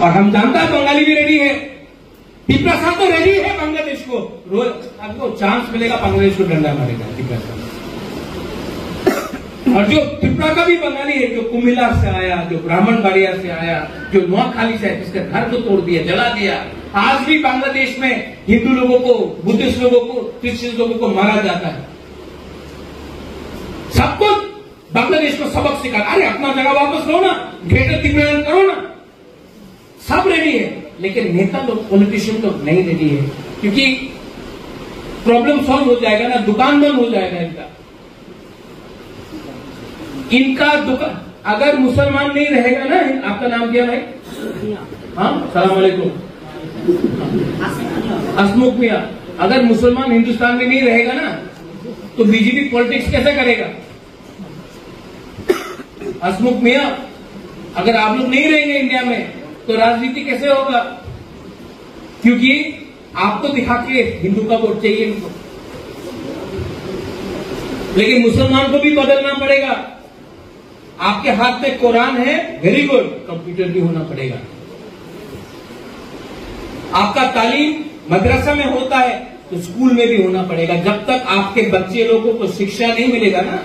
और हम जानता है बंगाली भी रेडी है, तिपरासा तो रेडी है बांग्लादेश को, रोज आपको चांस मिलेगा बांग्लादेश को डंडा मारेगा तिपरासा। और जो त्रिपुरा का भी बंगाली है, जो कुमिल्ला से आया, जो ब्राह्मणबाड़िया से आया, जो नोआखाली से आया, जिसके घर को तोड़ दिया, जला दिया, आज भी बांग्लादेश में हिंदू लोगों को, बुद्धिस्ट लोगों को, क्रिश्चियन लोगों को मारा जाता है। सबको बांग्लादेश को सबक सिखा, अरे अपना जगह वापस लो ना, ग्रेटर त्रिपुरा करो ना, सब रेडी है। लेकिन नेता लोग, पॉलिटिशियन लोग नहीं रेडी है, क्योंकि प्रॉब्लम सॉल्व हो जाएगा ना, दुकान बंद हो जाएगा इनका दुकान। अगर मुसलमान नहीं रहेगा ना, आपका नाम क्या भाई? हाँ, सलाम अलैकुम, हसमुख मियां। अगर मुसलमान हिंदुस्तान में नहीं रहेगा ना, तो बीजेपी पॉलिटिक्स कैसे करेगा? हसमुख मियां, अगर आप लोग नहीं रहेंगे इंडिया में, तो राजनीति कैसे होगा? क्योंकि आपको दिखा के हिंदू का वोट चाहिए इनको, लेकिन मुसलमान को भी बदलना पड़ेगा। आपके हाथ में कुरान है, वेरी गुड, कंप्यूटर भी होना पड़ेगा। आपका तालीम मदरसा में होता है, तो स्कूल में भी होना पड़ेगा। जब तक आपके बच्चे लोगों को शिक्षा नहीं मिलेगा ना,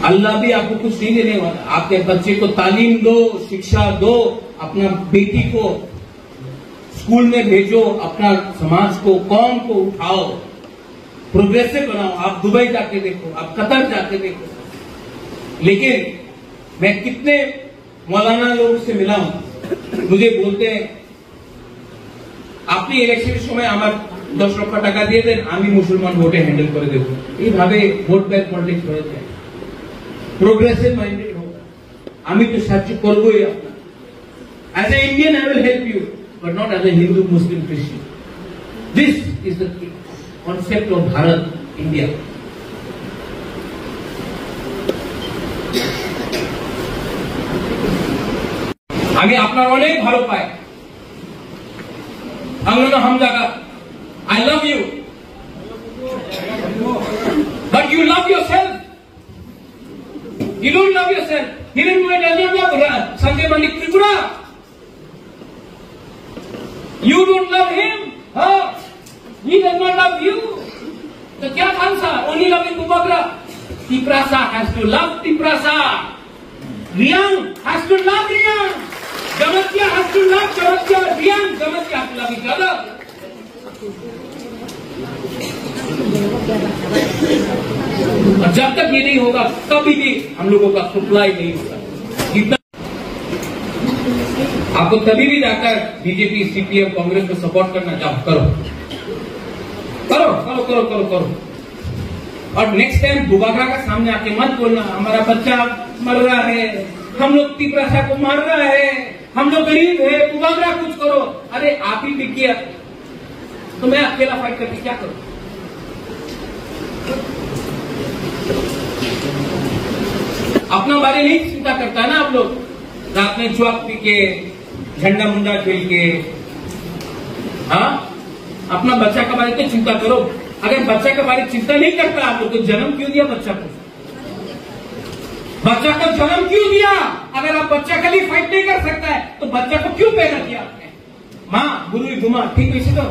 अल्लाह भी आपको कुछ नहीं देने वाला। आपके बच्चे को तालीम दो, शिक्षा दो, अपना बेटी को स्कूल में भेजो, अपना समाज को, कौम को उठाओ, प्रोग्रेसिव बनाओ। आप दुबई जाके देखो, आप कतर जाके देखो। लेकिन मैं कितने मौलाना लोगों से मिला हूं, मुझे बोलते हैं আপনি ইলেকশনের সময় আমার 10 লক্ষ টাকা দিয়ে দেন, আমি মুসলমান ভোটে হ্যান্ডেল করে দেব। এইভাবে ভোট ব্যাংক পলিটিক্স হয়ে যায়। প্রোগ্রেসিভ মাইন্ডেড হোক, আমি তো সাহায্য করবই আপনার। As a Indian I will help you, but not as a Hindu, Muslim, খ্রিস্টান। This is the concept of Bharat, India. আমি আপনার অনেক ভালো পাই। Angana Hamzaga, I love you, but you love yourself. You don't love yourself. Hiranmaya does not love Sanjay Pandit Tripura. You don't love him. Huh? He does not love you. So kya khansa? Only loving Kumagra. Tiprasa has to love Tiprasa. Riyang has to love Riyang. Jamatya has to love Jamatya, Riyang, Jamatya has to love each other. और जब तक ये नहीं होगा, कभी भी हम लोगों का सप्लाई नहीं होगा। जितना आपको तभी भी जाकर बीजेपी, सीपीएम, कांग्रेस को सपोर्ट करना चाहो, करो करो करो करो करो करो। और नेक्स्ट टाइम बुबागा का सामने आके मत बोलना हमारा बच्चा मर रहा है, हम लोग तिपरासा को मार रहा है, हम लोग गरीब है, बुबागरा कुछ करो। अरे आप ही पिक किया तो मैं अकेला फाइट करके क्या करूं? अपना बारे नहीं चिंता करता ना आप लोग। रात में जुआ पी के, झंडा मुंडा खेल के, हाँ, अपना बच्चा के बारे में चिंता करो। अगर बच्चा के बारे में चिंता नहीं करता आप लोग, तो जन्म क्यों दिया बच्चा को? बच्चा को जन्म क्यों दिया? अगर आप बच्चा के लिए फाइट नहीं कर सकता है, तो बच्चा को क्यों पैदा किया आपने? माँ गुरु घुमा, ठीक वैसे तो,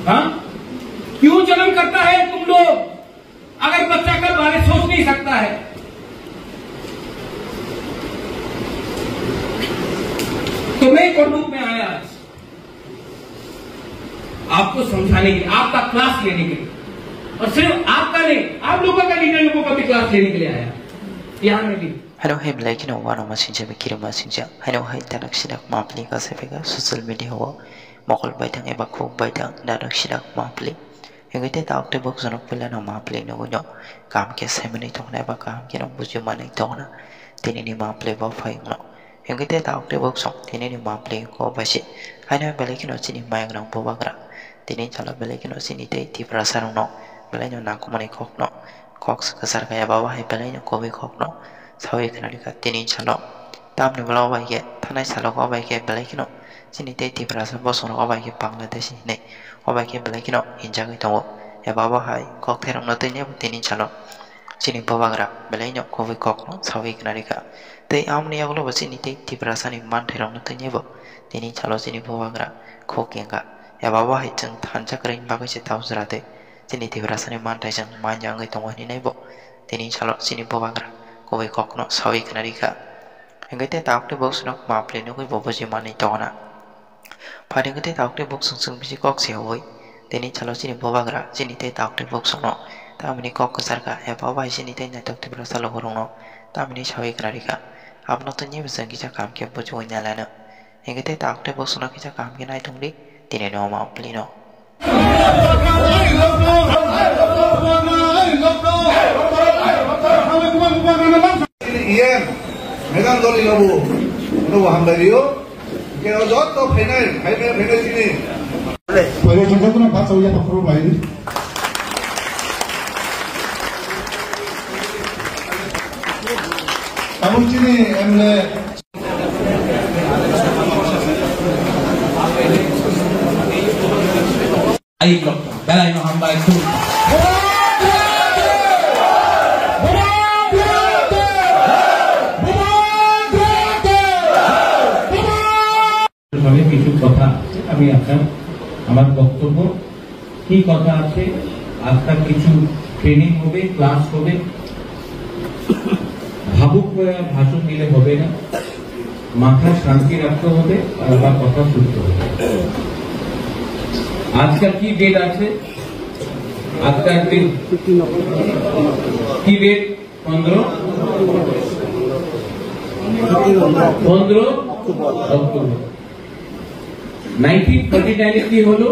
हाँ, क्यों जन्म करता है तुम लोग अगर बच्चा का बारे सोच नहीं सकता है? तो मैं कोर्ट में आया आज आपको समझाने के लिए, आपका क्लास लेने के लिए, और सिर्फ आपका नहीं, आप लोगों का, लीडर लोगों का भी क्लास लेने के लिए आया। Hello, hey, like you know, one of my sinja be kiri masinja. Hello, hey, tanak sidak mapli ka sevega social media ho. Mokol baitang eba ko baitang tanak sidak mapli. Yung ite taok te box anok pila na mapli no gunyo. Kam ke semeni tong na eba kam ke no bujo manay tong na. Tini ni mapli ba fay no. Yung ite taok te box ong tini ni mapli ko basi. Ano balik no sini mayang nang bubagra. Tini chala balik no sini te ti prasarong no. Balik no na kumani kok no. Cox kasar kaya bawah hai pelai no kowe kok no sawi kana dika tini chalo tam ne balaw bai ke thanai chalo ko bai ke pelai kino sini te ti prasa boson ko bai ke Bangladesh ne ko bai ke pelai kino inja ke tongo ya bawah hai kok therong no tini chalo sini bawagra belai nyok kowe kokno sawi knarika tei amni aglo basini tei tibrasani man therong na tanyebo tini chalo sini bawagra khokenga ya bawa hai jeng thanjak ring bagai se tausrate sini tibrasani man taijang manjang ngai tongoni naibo tini chalo sini bawagra kowe kokno sawi knarika engai te takte box nok maple no koi boboji mani tona phading te takte box sung bisi kok se hoi tini chalo sini bawagra sini te takte box no tamini kok sarka ya bawa sini te natok te brasa lo horong tamini sawi knarika apno to nyi besang kisa kam ke bojo nyalana engai te takte box no kisa kam ke nai tungri tini no ma plino Ian, megang doli labu, no hamdario, kaya jod to final sini. Pwede juga tu nak baca uya pakro lain. Kamu sini emle. Ayo blok, belai no hamba itu. কিছু কথা আমি আপনার আমার বক্তব্য কি কথা আছে আজকাল কিছু ট্রেনিং হবে ক্লাস হবে ভাবুক ভাষণ দিলে হবে না মাথা শান্তি রাখতে হবে আর আবার কথা শুনতে হবে আজকাল কি ডেট আছে আজকাল দিন কি ডেট 15 অক্টোবর 1949 কি হলো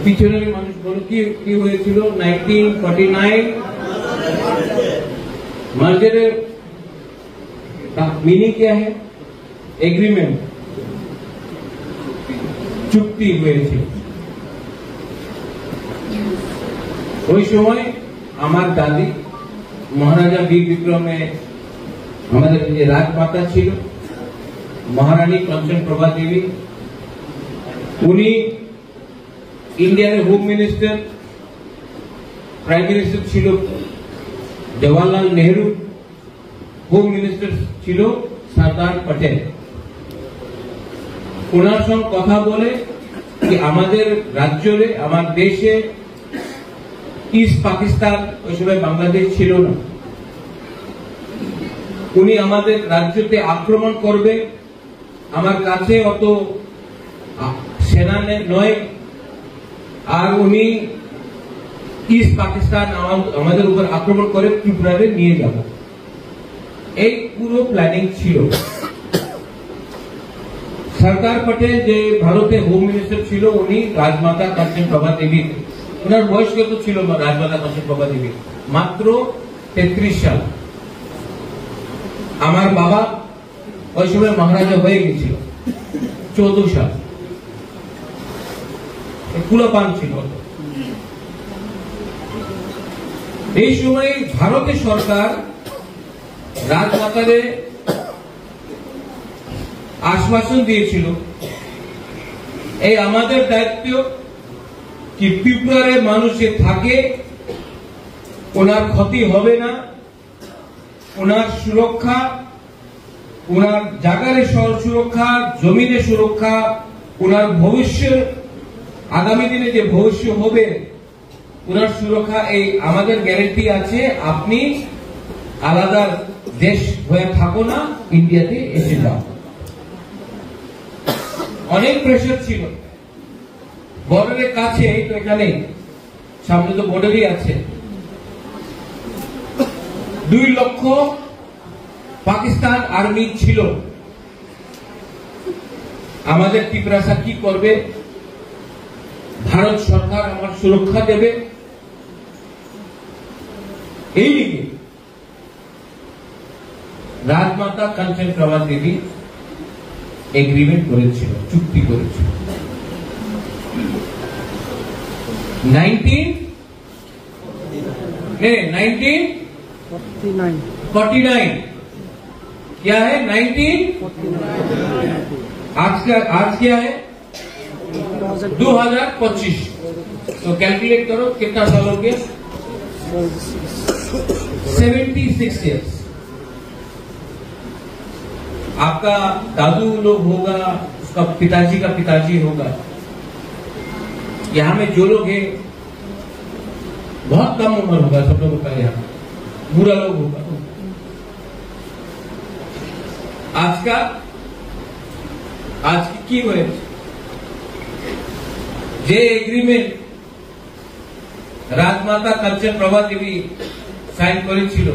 পিছনের মানুষ বলো কি হয়েছিল 1949 मर्जर का मीनिंग क्या है एग्रीमेंट চুক্তি হয়েছে ওই সময় আমার দাদি মহারাজা বীর বিক্রমে আমাদের যে রাজমাতা ছিল महारानी कंचन प्रभा देवी उनी India home minister prime minister छिलो जवाहरलाल नेहरू होम मिनिस्टर छिलो सरदार पटेल ওনার সঙ্গে কথা বলে कि আমাদের রাজ্যে আমার দেশে ইস্ট পাকিস্তান ওই সময় বাংলাদেশ ছিল না উনি আমাদের রাজ্যতে আক্রমণ করবে আমার কাছে অত সেনা নয় আর উনি ইস্ট পাকিস্তান আমাদের উপর আক্রমণ করে ত্রিপুরাতে নিয়ে যাব এই পুরো প্ল্যানিং ছিল সরদার পটেল যে ভারতে হোম মিনিস্টার ছিল উনি রাজমাতা কাঞ্চন প্রভা দেবী ওনার বয়স কত ছিল রাজমাতা কাঞ্চন প্রভা দেবী মাত্র 33 সাল আমার বাবা ওই সময় মহারাজা হয়ে গেছিল 14 সাল কুলাপান ছিল এই সময় ভারতের সরকার রাজমাতারে আশ্বাসন দিয়েছিল এই আমাদের দায়িত্ব কি ত্রিপুরার মানুষ যে থাকে ওনার ক্ষতি হবে না ওনার সুরক্ষা ওনার জায়গার সুরক্ষা জমিনের সুরক্ষা ওনার ভবিষ্যৎ আগামী দিনে যে ভবিষ্য হবে ওনার সুরক্ষা এই আমাদের গ্যারান্টি আছে আপনি আলাদা দেশ হয়ে থাকো না ইন্ডিয়াতে এসে যাও অনেক প্রেসার ছিল বর্ডারের কাছে তো এখানে সামনে তো বর্ডারই আছে 2 লক্ষ পাকিস্তান আর্মি ছিল আমাদের ত্রিপুরা কি করবে ভারত সরকার আমার সুরক্ষা দেবে এই দিকে রাজমাতা কাঞ্চন প্রভা দেবী এগ্রিমেন্ট করেছিল চুক্তি করেছিল 1949 क्या है 1949 आज क्या है 2025 तो कैलकुलेट करो कितना साल हो गया 76 years. आपका दादू लोग होगा, उसका पिताजी का पिताजी होगा। यहाँ में जो लोग हैं बहुत कम उम्र होगा सब लोगों का, यहाँ बुरा लोग होगा। आज की हुए যে এগ্রিমেন্ট রাজমাতা কাঞ্চন প্রভা দেবী সাইন করেছিল,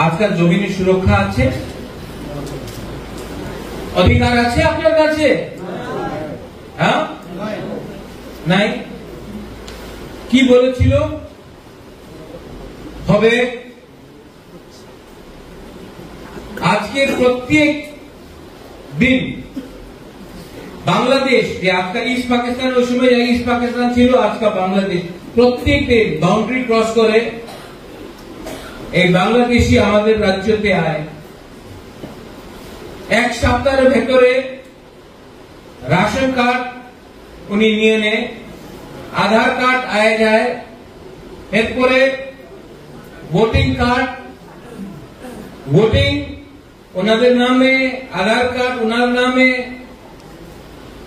আজকাল জমিনের সুরক্ষা আছে, অধিকার আছে আপনার কাছে? হ্যাঁ, নাই। কি বলেছিল হবে? আজকের প্রত্যেক दिन बांग्लादेश, যে আজকাল ইস্ট পাকিস্তান, ওই সময় ইস্ট পাকিস্তান ছিল, আজকাল বাংলাদেশ, প্রত্যেক দিন বাউন্ডারি ক্রস করে এই বাংলাদেশি আমাদের রাজ্যতে আয়। এক সপ্তাহের ভেতরে রাশন কার্ড উনি নিয়ে নেয়, আধার কার্ড আয় যায়, এরপরে ভোটিং কার্ড, ভোটিং ওনাদের নামে, আধার কার্ড ওনার নামে,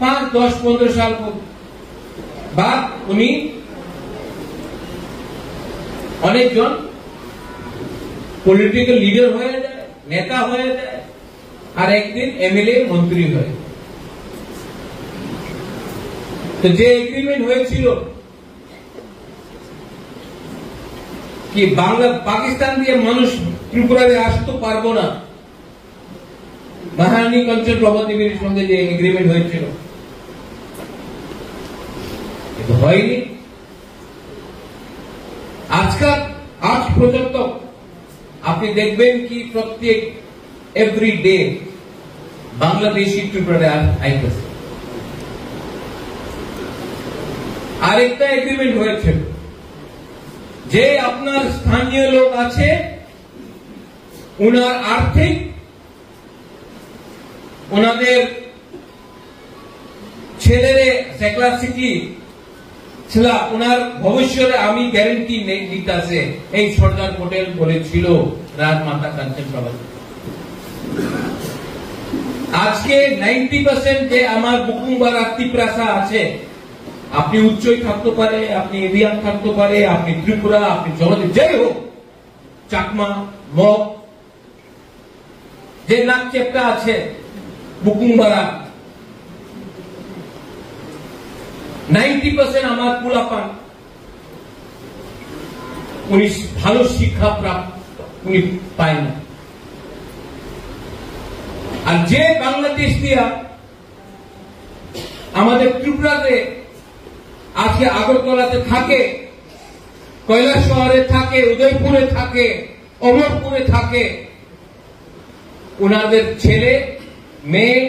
5, 10, 15 সাল बाद উনি অনেকজন পলিটিক্যাল লিডার হয়ে যায়, নেতা হয়ে যায়, আর একদিন এমএলএ মন্ত্রী হয়। তো যে এগ্রিমেন্ট হয়েছিল কি পাকিস্তান দিয়ে মানুষ ত্রিপুরাতে আসতে পারবো না, মহারানী কাঞ্চন প্রভা দেবীর সঙ্গে যে এগ্রিমেন্ট হয়েছিল, এটা হয়নি। আজ পর্যন্ত আপনি দেখবেন কি প্রত্যেক এভরি ডে বাংলাদেশি ত্রিপুরাতে আইতেছে। আরেকটা এগ্রিমেন্ট হয়েছে যে আপনার স্থানীয় লোক আছে, উনার আর্থিক, ওনাদের ছেলেরে সেক্লাসিটি ছিল, ওনার ভবিষ্যতে আমি গ্যারেন্টি নেই দিতেছে, এই সর্দার পটেল বলেছিল রাজমাতা কাঞ্চন প্রভা। আজকে 90% যে আমার বুকুমবাড়া ত্রিপ্রাসা আছে, আপনি উচ্চই থাকতে পারে, আপনি এভিয়ান থাকতে পারে, আপনি ত্রিপুরা, আপনি জগতে যাই হোক, চাকমা, মগ, যে নাক চেপটা আছে বুকুমবাড়া, 90% আমার পুলাপান উনি ভালো শিক্ষা প্রাপ্ত উনি পায় না। আর যে বাংলাদেশ দিয়া আমাদের ত্রিপুরাতে আজকে আগরতলাতে থাকে, কৈলাস শহরে থাকে, উদয়পুরে থাকে, অমরপুরে থাকে, ওনাদের ছেলে মেয়ে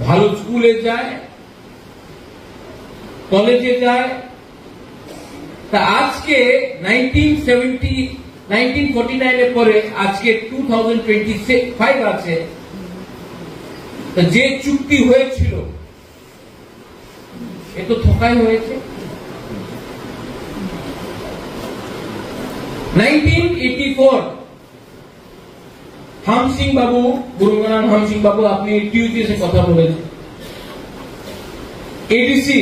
ভালো স্কুলে যায়, কলেজে যায়। তা আজকে 1949 এর পরে আজকে 2025 আছে, যে চুক্তি হয়েছিল এ তো ঠকাই হয়েছে। 1984 হাম সিং বাবু, গুরুঙ্গানাম হাম সিং বাবু, আপনি টিউজিএসে কথা বলেছেন, এডিসি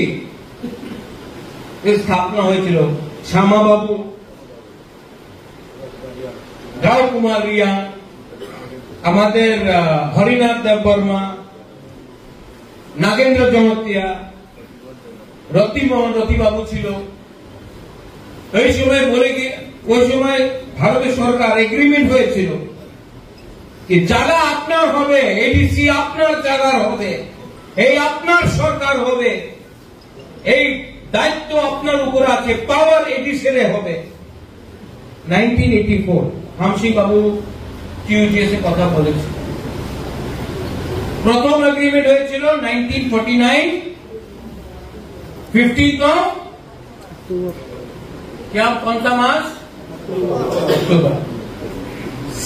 স্থাপনা হয়েছিল, শ্যামা বাবু, রাও কুমার রিয়া, আমাদের হরিনাথ দেব বর্মা, নাগেন্দ্র জমতিয়া, রতিমোহন রতিবাবু ছিল। ওই সময় বলে গিয়ে, ওই সময় ভারতের সরকার এগ্রিমেন্ট হয়েছিল কি জায়গা আপনার হবে, এডিসি আপনার জায়গার হবে, এই আপনার সরকার হবে, এই দায়িত্ব আপনার উপর আছে, পাওয়ার এডিসি হবে। 1984 হামসিং বাবু টিউজিএস কথা বলেছে। প্রথম এগ্রিমেন্ট হয়েছিল 1949 15 क्या कौन सा मास? October.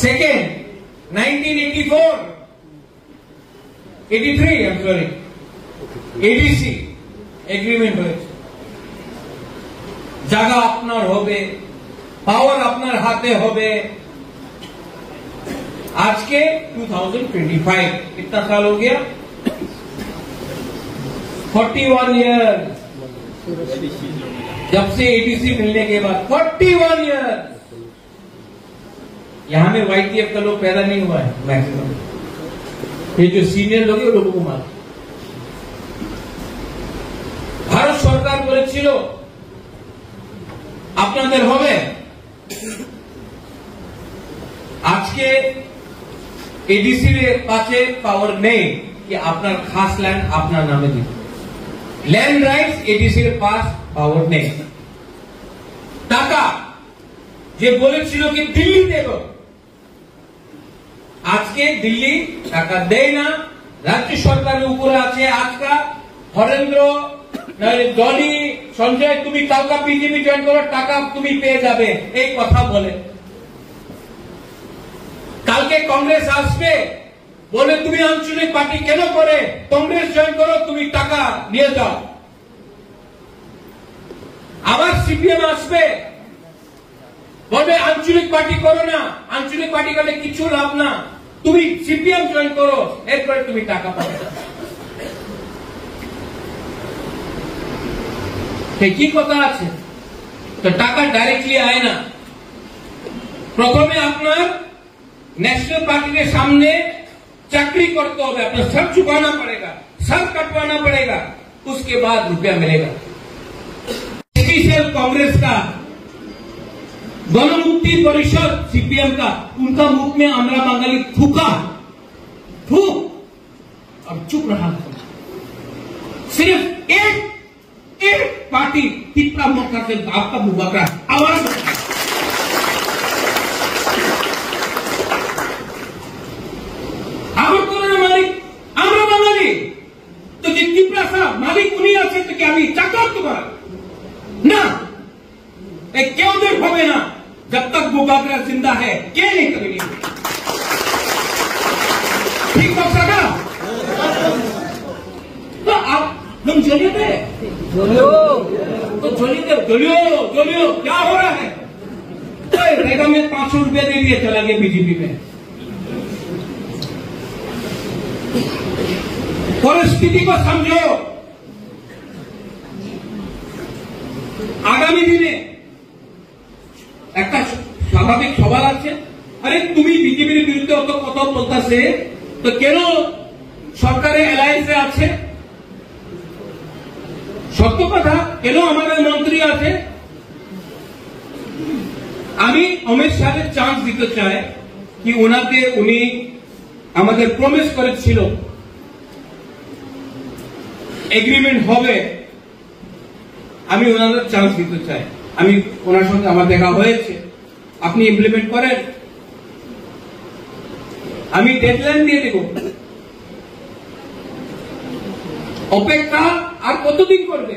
Second 1984 83 I am sorry ADC agreement হয়েছে। জায়গা আপনার হবে, পাওয়ার আপনার হাতে হবে। आज के 2025 कितना साल हो गया? 41 ईयर जब से एडीसी मिलने के बाद 41 ईयर। यहां में वाईटीएफ का लोग पैदा नहीं हुआ है मैक्सिमम। ये जो सीनियर लोग हैं लोगों को मार भारत सरकार বলেছিল আপনাদের হবে। আজকে एडीसी पाचे पावर नहीं कि अपना खास लैंड अपना नामे दी। लैंड राइट्स एडीसी पास पावर नहीं। टाका যে বলেছিল কি দিল্লি দেব, আজকে দিল্লি টাকা দেয় না। রাজ্য সরকারের উপরে আছে আজকা হরেন্দ্র জনি সঞ্জয়, তুমি কালকা বিজেপি জয়েন করো, টাকা তুমি পেয়ে যাবে, এই কথা বলে। কালকে কংগ্রেস আসবে বলে তুমি আঞ্চলিক পার্টি কেন করে কংগ্রেস জয়েন করো, তুমি টাকা নিয়ে যাও। আবার সিপিএম আসবে বলবে আঞ্চলিক পার্টি করো না, আঞ্চলিক পার্টি করলে কিছু লাভ না, তুমি সিপিএম জয়েন করো, এরপরে তুমি টাকা পাবে। কি কথা আছে? তো টাকা ডাইরেক্টলি আয় না। প্রথমে আপনার नेशनल पार्टी के सामने चक्री करते हो, अपना सर झुकाना पड़ेगा, सर कटवाना पड़ेगा, उसके बाद रुपया मिलेगा। कांग्रेस का गणमुक्ति परिषद सीपीएम का, उनका मुख में आंध्रा बंगाली थूका, थूक और चुप रहा। सिर्फ एक पार्टी तिपरा मौका से आपका मुबाकरा आवाज मालिक उन्हीं আছে তো কি আমি চাকর তোমার না? क्यों देर होवे ना, जब तक मुबाकरा जिंदा है क्या नहीं करेंगे। ठीक बात सका तो आप हम चलिए थे तो जोलियो क्या हो रहा है? रेगा में 500 रुपया दे दिए, चला गया बीजेपी में। परिस्थिति को समझो। आगामी दिने একটা স্বাভাবিক সওয়াল আছে, আরে তুমি বিজেপির বিরুদ্ধে অত কথা বলতাছে তো কেন সরকারের অ্যালায়েন্সে আছে? সত্য কথা, কেন আমাদের মন্ত্রী আছে? আমি অমিত শাহের চান্স দিতে চাই কি ওনাকে, উনি আমাদের প্রমিস করেছিল এগ্রিমেন্ট হবে, আমি ওনাদের চান্স দিতে চাই। আমি ওনার সঙ্গে আমার দেখা হয়েছে, আপনি ইমপ্লিমেন্ট করেন, আমি ডেডলাইন দিয়ে দেব। অপেক্ষা আর কতদিন করবে?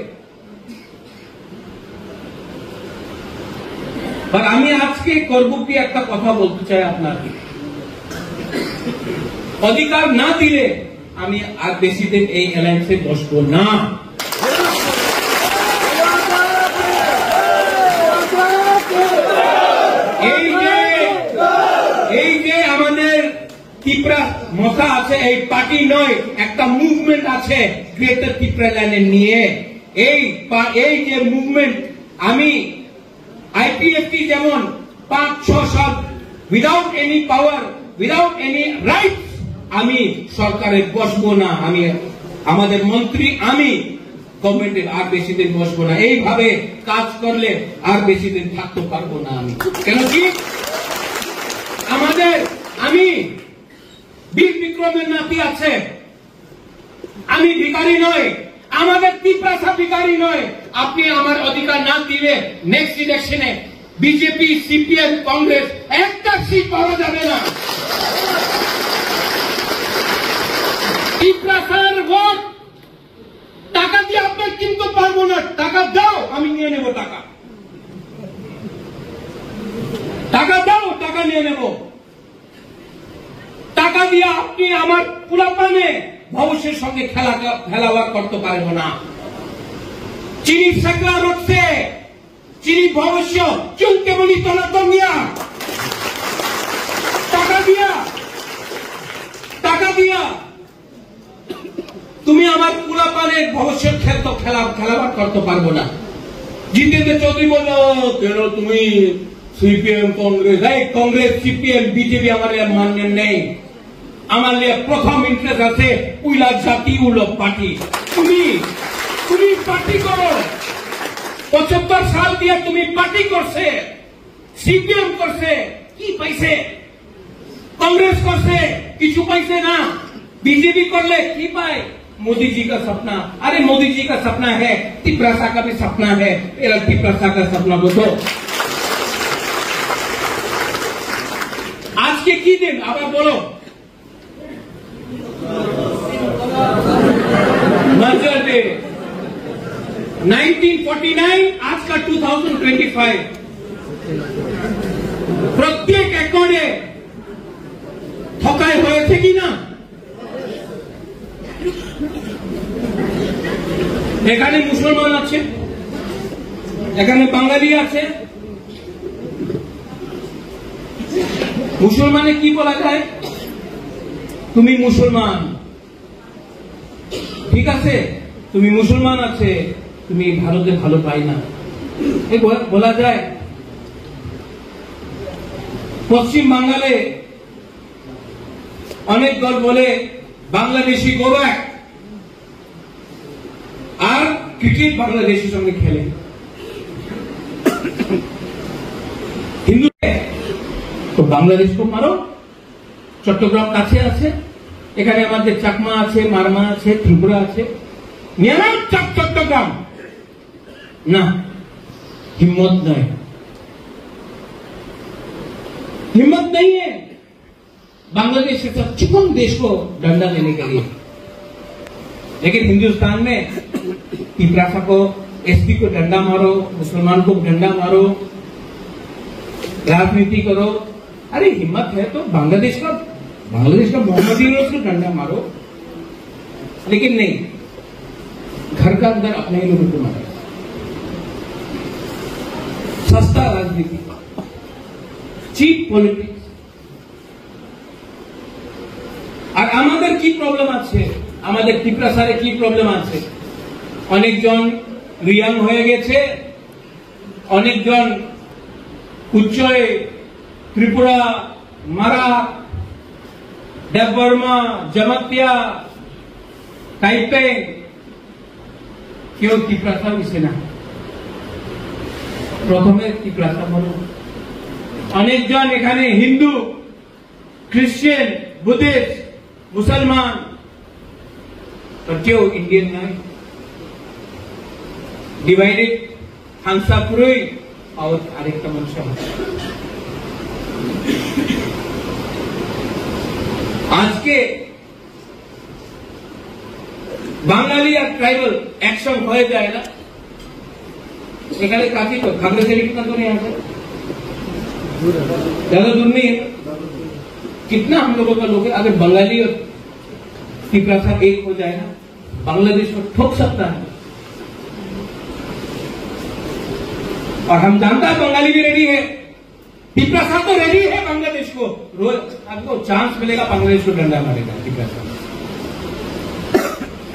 আর আমি আজকে করব কি একটা কথা বলতে চাই আপনাকে, অধিকার না দিলে আমি আর বেশি দিন এই অ্যালায়েন্সে বসবো না। এই যে আমাদের ত্রিপুরা মশা আছে, এই পার্টি নয়, একটা মুভমেন্ট আছে গ্রেটার ত্রিপুরা ল্যান্ড নিয়ে। এই যে মুভমেন্ট, আমি আইপিএফটি যেমন 5-6 সাল উইদাউট এনি পাওয়ার, উইদাউট এনি রাইট আমি সরকারে বসবো না। আমি আমাদের মন্ত্রী, আমি গভর্নমেন্টে আর বেশি দিন বসবো না। এইভাবে কাজ করলে আর বেশি দিন থাকতে পারবো না আমি। কেন কি আমাদের, আমি বীর বিক্রমের নাতি আছে, আমি ভিখারি নয়, আমাদের ত্রিপুরা ভিখারি নয়। আপনি আমার অধিকার না দিলে নেক্সট ইলেকশনে বিজেপি, সিপিএম, কংগ্রেস একটা সিট পাওয়া যাবে না। ত্রিপুরার ভোট টাকা দিয়ে আপনার কিনতে পারবো না। টাকা দাও, আমি নিয়ে নেব টাকা। টাকা দাও, টাকা নিয়ে নেব। টাকা দিয়ে আপনি আমার পুরাতনে ভবিষ্যের সঙ্গে খেলাবার করতে পারবো না। চিনি শেখলা রোডসে চিনি ভবিষ্য চুলকে বলি তোলা তো মিয়া টাকা দিয়া তুমি আমার পুরা পানের ভবিষ্যৎ খেলাবাদ করতে পারবো না। জিতেন্দ্র চৌধুরী বলল কেন তুমি সিপিএম কংগ্রেস সিপিএম বিজেপি আমার মান্য নেই, আমার প্রথম ইন্টারেস্ট আছে উইলা জাতি উলো পার্টি। তুমি পার্টি করো, 75 সাল দিয়ে তুমি পার্টি করছে, সিপিএম করছে কি পাইছে, कांग्रेस करसे किचु पैसे ना, बीजेपी कर ले की पाए, मोदी जी का सपना। अरे मोदी जी का सपना है, तिपरासा का भी सपना है, एरा तिपरासा का सपना बोलो। आज के की दिन अब बोलो मर्जर डे 1949 आज का 2025 प्रत्येक एकड़े ঠকাই হয়েছে কিনা? এখানে মুসলমান আছে, এখানে বাঙালি আছে। মুসলমানে কি বলা যায়? তুমি মুসলমান, ঠিক আছে, তুমি মুসলমান আছে, তুমি ভারতে ভালো পাই না, এই বলা যায়। পশ্চিম বাংলায় অনেক দল বলে বাংলাদেশি গোবাক আর ক্রিকেট বাংলাদেশের সঙ্গে খেলে। হিন্দু তো বাংলাদেশকে মারো, চট্টগ্রাম কাছে আছে, এখানে আমাদের চাকমা আছে, মারমা আছে, ত্রিপুরা আছে, নিয়ে চট্টগ্রাম না, हिम्मत नहीं है बांग्लादेश से चिकन देश को डंडा देने के लिए। लेकिन हिंदुस्तान में तिपरासा को, एसपी को डंडा मारो, मुसलमान को डंडा मारो, राजनीति करो। अरे हिम्मत है तो बांग्लादेश का मोहम्मदी रोज को डंडा मारो, लेकिन नहीं, घर का अंदर अपने ही लोगों को मारो। सस्ता राजनीति, चीप पॉलिटिक्स। আর আমাদের কি প্রবলেম আছে, আমাদের ত্রিপুরাসারে কি প্রবলেম আছে? অনেকজন রিয়াং হয়ে গেছে, অনেকজন উচ্চয়ে ত্রিপুরা, মারা, দেববর্মা, জমাতিয়া, টাইপে, কেউ ত্রিপুরাসা মিশে না। প্রথমে ত্রিপুরাসা বলো। অনেকজন এখানে হিন্দু, খ্রিস্টান, বুদ্ধিস্ট, मुसलमान, और क्यों इंडियन नहीं? डिवाइडेड हंसापुरी और अनेक मनुष्य। आज के बांगाली या ट्राइबल एक्शन हो जाएगा, एकाले काफी तो खबरें से कितना दूर है, यहाँ से ज्यादा दूर नहीं है। कितना हम लोगों का लोग है, अगर बंगाली और तिपरासा एक हो जाए ना, बांग्लादेश को ठोक सकता है। और हम जानता है बंगाली भी रेडी है, तिपरासा तो रेडी है बांग्लादेश को, रोज आपको चांस मिलेगा बांग्लादेश को डंडा मारेगा तिपरासा।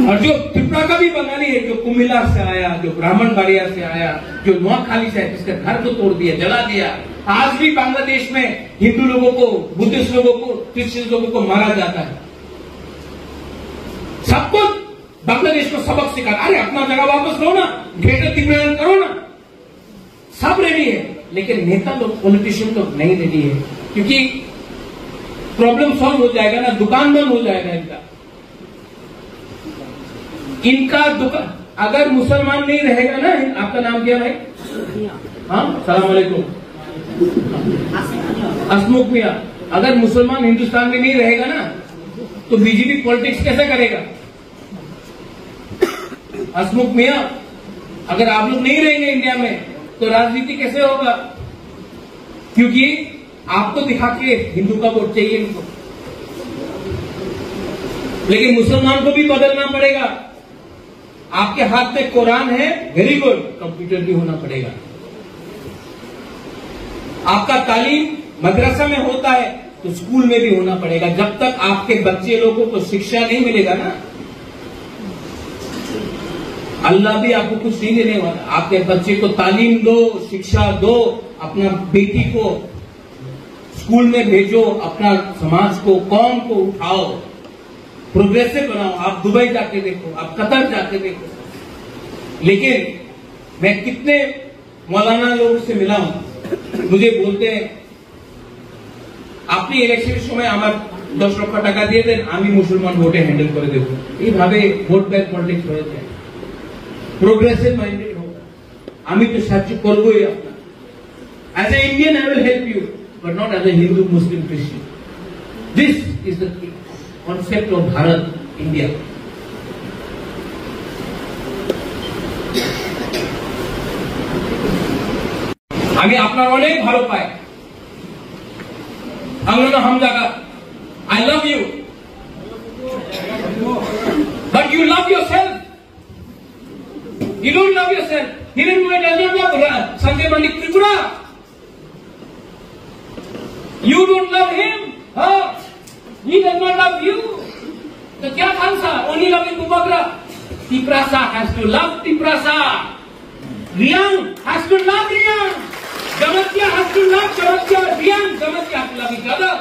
और जो त्रिपुरा का भी बंगाली है, जो कुमिल्ला से आया, जो ब्राह्मण बाड़िया से आया, जो नोआखाली से आया, जिसके घर को तोड़ दिया, जला दिया, आज भी बांग्लादेश में हिंदू लोगों को, बुद्धिस्ट लोगों को, क्रिश्चियन लोगों को मारा जाता है। सबको बांग्लादेश को सबक सिखा, अरे अपना जगह वापस लो ना, ग्रेटर त्रिपुरा करो ना। सब रेडी है, लेकिन नेता लोग, पॉलिटिशियन लोग नहीं रेडी है, क्योंकि प्रॉब्लम सॉल्व हो जाएगा ना, दुकान बंद हो जाएगा इनका दुकान। अगर मुसलमान नहीं रहेगा ना, आपका नाम क्या है? हाँ, सलाम अलैकुम, हसमुख मिया। अगर मुसलमान हिंदुस्तान में नहीं रहेगा ना, तो बीजेपी पॉलिटिक्स कैसे करेगा? हसमुख मिया, अगर आप लोग नहीं रहेंगे इंडिया में, तो राजनीति कैसे होगा? क्योंकि आपको दिखा के हिंदू का वोट चाहिए इनको, लेकिन मुसलमान को भी बदलना पड़ेगा। आपके हाथ में कुरान है, वेरी गुड, कंप्यूटर भी होना पड़ेगा। आपका तालीम मदरसा में होता है तो स्कूल में भी होना पड़ेगा। जब तक आपके बच्चे लोगों को शिक्षा नहीं मिलेगा ना, अल्लाह भी आपको कुछ नहीं देने वाला। आपके बच्चे को तालीम दो, शिक्षा दो, अपना बेटी को स्कूल में भेजो, अपना समाज को, कौम को उठाओ, प्रोग्रेसिव बनाओ। आप दुबई जाके देखो, आप कतर जाके देखो। लेकिन मैं कितने मौलाना लोगों से मिला हूं, मुझे बोलते हैं আপনি ইলেকশনের সময় আমার 10 লক্ষ টাকা দিয়ে দেন, আমি মুসলমান ভোটে হ্যান্ডেল করে দেব। এইভাবে ভোট ব্যাংক পলিটিক্স হয়ে যায়। প্রোগ্রেসিভ মাইন্ডেড হোক, আমি তো সাহায্য করবই আপনার। As a Indian I will help you, but not as a Hindu, Muslim, খ্রিস্টান। This is the concept of Bharat, India. আমি আপনার অনেক ভালো পাই। हम जगह I love you, but you love yourself. You don't love yourself. Hiranmaya does not love Sanjay Malik Tripura. You don't love him. He does not love you. So kya khansa? Only loving Kubagra. Tiprasa has to love Tiprasa. Riyang has to love Riyang. Jamatya has to love Jamatya. Riyang, Jamatya has to love each other.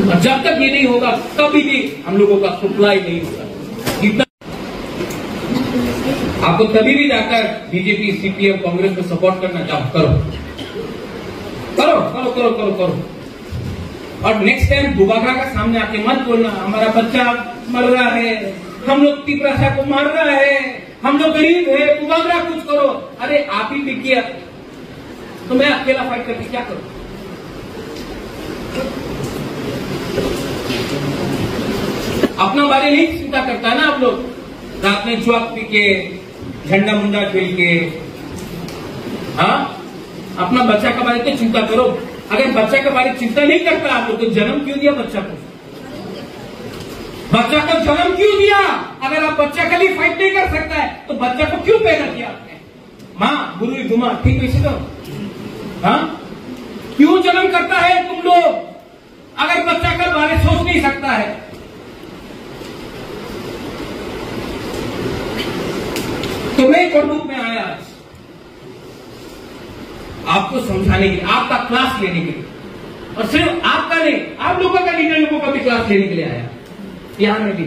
और जब तक ये नहीं होगा, कभी भी हम लोगों का सप्लाई नहीं होगा। कितना आपको तभी भी जाकर बीजेपी, सीपीएम, कांग्रेस को सपोर्ट करना चाहो, करो करो करो करो करो करो। और नेक्स्ट टाइम दुबारा का सामने आके मत बोलना हमारा बच्चा मर रहा है, हम लोग तिपरासा को मार रहा है, हम लोग गरीब है, दुबारा कुछ करो। अरे आप ही भी किया तो मैं अकेला फाइट करके क्या करूं? अपना बारे नहीं चिंता करता ना आप लोग। रात में जुआ पी के, झंडा मुंडा खेल के, हाँ, अपना बच्चा के बारे तो चिंता करो। अगर बच्चा के बारे चिंता नहीं करता आप लोग, तो जन्म क्यों दिया बच्चा को? बच्चा को जन्म क्यों दिया? अगर आप बच्चा के लिए फाइट नहीं कर सकता है तो बच्चा को क्यों पैदा किया आपने? माँ गुरु घुमा, ठीक वैसे तो हाँ, क्यों जन्म करता है तुम लोग अगर बच्चा का बारे सोच नहीं सकता है? तो मैं कोर्ट में आया आज आपको समझाने के लिए, आपका क्लास लेने के लिए, और सिर्फ आपका नहीं, आप लोगों का लीडर लोगों का भी क्लास लेने के लिए आया। यहां में भी